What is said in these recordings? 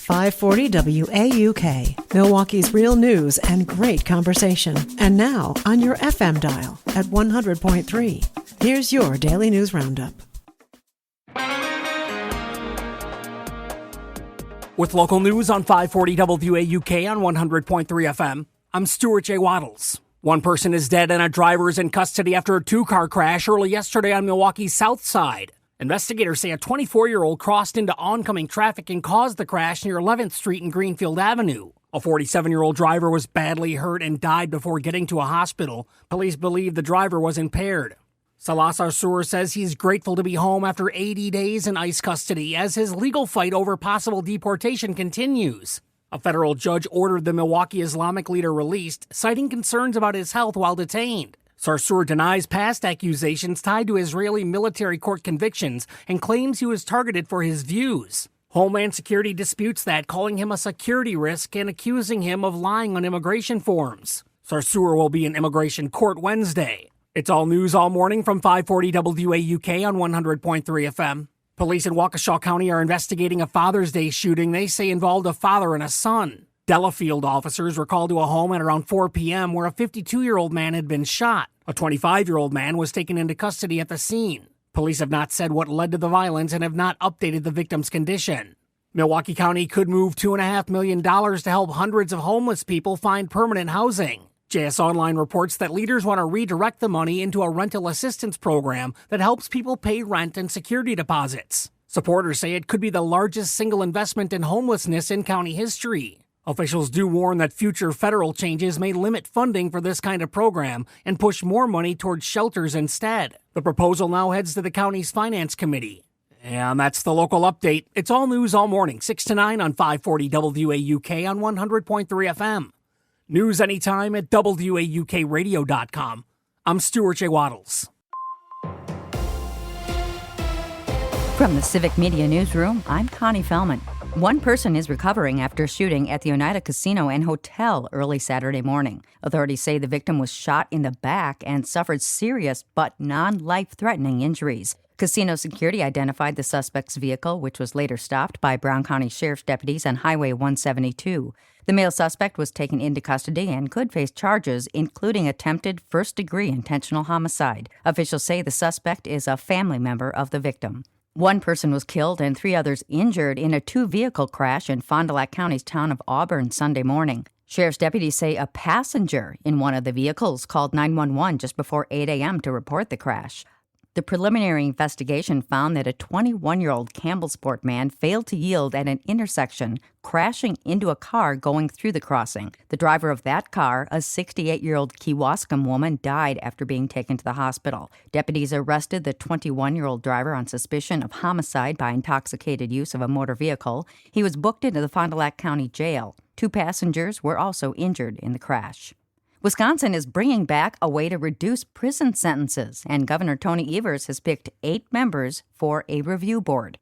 540 WAUK, Milwaukee's real news and great conversation. And now on your FM dial at 100.3. Here's your Daily News Roundup. With local news on 540 WAUK on 100.3 FM, I'm Stuart J. Waddles. One person is dead and a driver is in custody after a two-car crash early yesterday on Milwaukee's south side. Investigators say a 24-year-old crossed into oncoming traffic and caused the crash near 11th Street and Greenfield Avenue. A 47-year-old driver was badly hurt and died before getting to a hospital. Police believe the driver was impaired. Salah Sarsour says he's grateful to be home after 80 days in ICE custody as his legal fight over possible deportation continues. A federal judge ordered the Milwaukee Islamic leader released, citing concerns about his health while detained. Sarsour denies past accusations tied to Israeli military court convictions and claims he was targeted for his views. Homeland Security disputes that, calling him a security risk and accusing him of lying on immigration forms. Sarsour will be in immigration court Wednesday. It's all news all morning from 540 WAUK on 100.3 FM. Police in Waukesha County are investigating a Father's Day shooting they say involved a father and a son. Delafield officers were called to a home at around 4 p.m. where a 52-year-old man had been shot. A 25-year-old man was taken into custody at the scene. Police have not said what led to the violence and have not updated the victim's condition. Milwaukee County could move $2.5 million to help hundreds of homeless people find permanent housing. JS Online reports that leaders want to redirect the money into a rental assistance program that helps people pay rent and security deposits. Supporters say it could be the largest single investment in homelessness in county history. Officials do warn that future federal changes may limit funding for this kind of program and push more money towards shelters instead. The proposal now heads to the county's finance committee. And that's the local update. It's all news all morning, 6 to 9 on 540 WAUK on 100.3 FM. News anytime at WAUKradio.com. I'm Stuart J. Waddles. From the Civic Media Newsroom, I'm Connie Fellman. One person is recovering after a shooting at the Oneida Casino and Hotel early Saturday morning. Authorities say the victim was shot in the back and suffered serious but non-life-threatening injuries. Casino security identified the suspect's vehicle, which was later stopped by Brown County Sheriff's deputies on Highway 172. The male suspect was taken into custody and could face charges, including attempted first-degree intentional homicide. Officials say the suspect is a family member of the victim. One person was killed and 3 others injured in a 2-vehicle crash in Fond du Lac County's town of Auburn Sunday morning. Sheriff's deputies say a passenger in one of the vehicles called 911 just before 8 a.m. to report the crash. The preliminary investigation found that a 21-year-old Campbellsport man failed to yield at an intersection, crashing into a car going through the crossing. The driver of that car, a 68-year-old Kewaskum woman, died after being taken to the hospital. Deputies arrested the 21-year-old driver on suspicion of homicide by intoxicated use of a motor vehicle. He was booked into the Fond du Lac County Jail. 2 passengers were also injured in the crash. Wisconsin is bringing back a way to reduce prison sentences, and Governor Tony Evers has picked 8 members for a review board.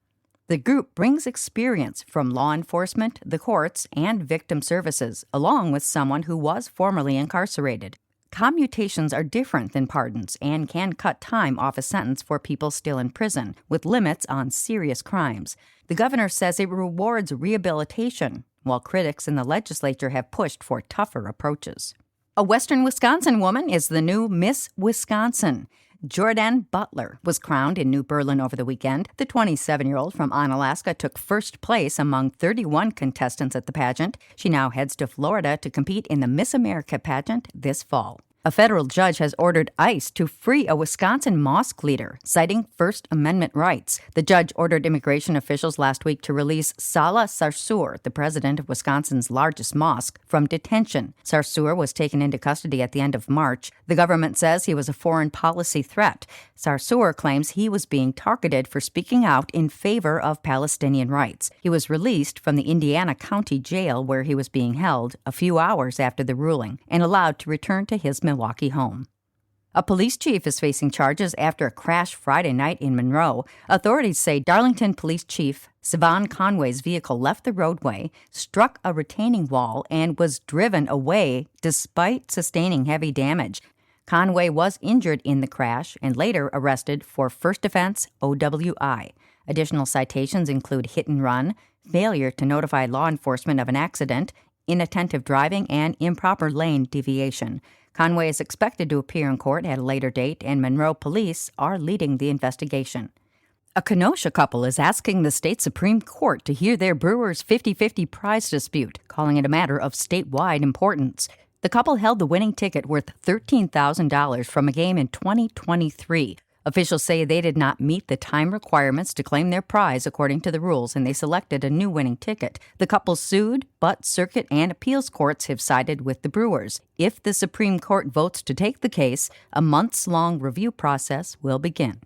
The group brings experience from law enforcement, the courts, and victim services, along with someone who was formerly incarcerated. Commutations are different than pardons and can cut time off a sentence for people still in prison, with limits on serious crimes. The governor says it rewards rehabilitation, while critics in the legislature have pushed for tougher approaches. A Western Wisconsin woman is the new Miss Wisconsin. Jordan Butler was crowned in New Berlin over the weekend. The 27-year-old from Onalaska took first place among 31 contestants at the pageant. She now heads to Florida to compete in the Miss America pageant this fall. A federal judge has ordered ICE to free a Wisconsin mosque leader, citing First Amendment rights. The judge ordered immigration officials last week to release Salah Sarsour, the president of Wisconsin's largest mosque, from detention. Sarsour was taken into custody at the end of March. The government says he was a foreign policy threat. Sarsour claims he was being targeted for speaking out in favor of Palestinian rights. He was released from the Indiana County Jail where he was being held a few hours after the ruling and allowed to return to his Milwaukee home. A police chief is facing charges after a crash Friday night in Monroe. Authorities say Darlington Police Chief Sivan Conway's vehicle left the roadway, struck a retaining wall, and was driven away despite sustaining heavy damage. Conway was injured in the crash and later arrested for first offense OWI. Additional citations include hit and run, failure to notify law enforcement of an accident, inattentive driving, and improper lane deviation. Conway is expected to appear in court at a later date, and Monroe police are leading the investigation. A Kenosha couple is asking the state Supreme Court to hear their Brewers 50-50 prize dispute, calling it a matter of statewide importance. The couple held the winning ticket worth $13,000 from a game in 2023. Officials say they did not meet the time requirements to claim their prize according to the rules, and they selected a new winning ticket. The couple sued, but circuit and appeals courts have sided with the Brewers. If the Supreme Court votes to take the case, a months-long review process will begin.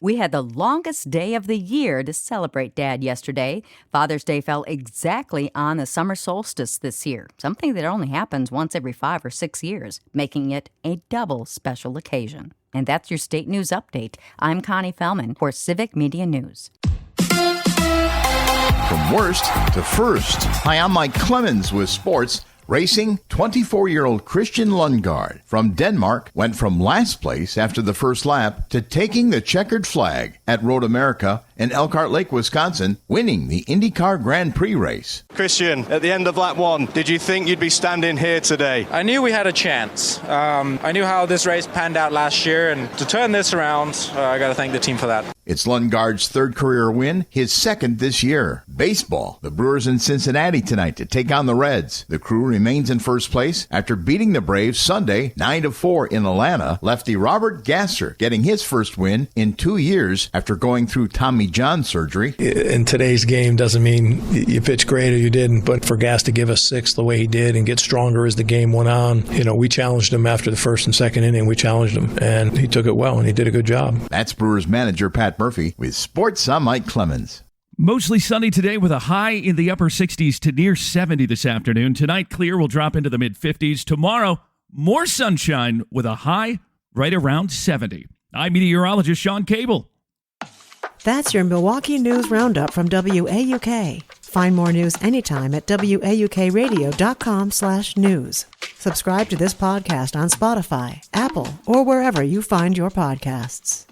We had the longest day of the year to celebrate Dad yesterday. Father's Day fell exactly on the summer solstice this year, something that only happens once every 5 or 6 years, making it a double special occasion. And that's your state news update. I'm Connie Fellman for Civic Media News. From worst to first. Hi, I'm Mike Clemens with sports. Racing, 24-year-old Christian Lundgaard from Denmark went from last place after the first lap to taking the checkered flag at Road America in Elkhart Lake, Wisconsin, winning the IndyCar Grand Prix race. Christian, at the end of lap 1, did you think you'd be standing here today? I knew we had a chance. I knew how this race panned out last year, and to turn this around, I got to thank the team for that. It's Lundgaard's third career win, his second this year. Baseball, the Brewers in Cincinnati tonight to take on the Reds. The Crew remains in first place after beating the Braves Sunday 9-4 in Atlanta. Lefty Robert Gasser getting his first win in 2 years after going through Tommy John surgery. In today's game doesn't mean you pitched great or you didn't, but for Gas to give us 6 the way he did and get stronger as the game went on, we challenged him after the first and second inning. We challenged him, and he took it well, and he did a good job. That's Brewers manager Pat Murphy with sports. I'm Mike Clemens. Mostly sunny today with a high in the upper 60s to near 70 this afternoon. Tonight, clear will drop into the mid-50s. Tomorrow, more sunshine with a high right around 70. I'm meteorologist Sean Cable. That's your Milwaukee News Roundup from WAUK. Find more news anytime at WAUKradio.com/news. Subscribe to this podcast on Spotify, Apple, or wherever you find your podcasts.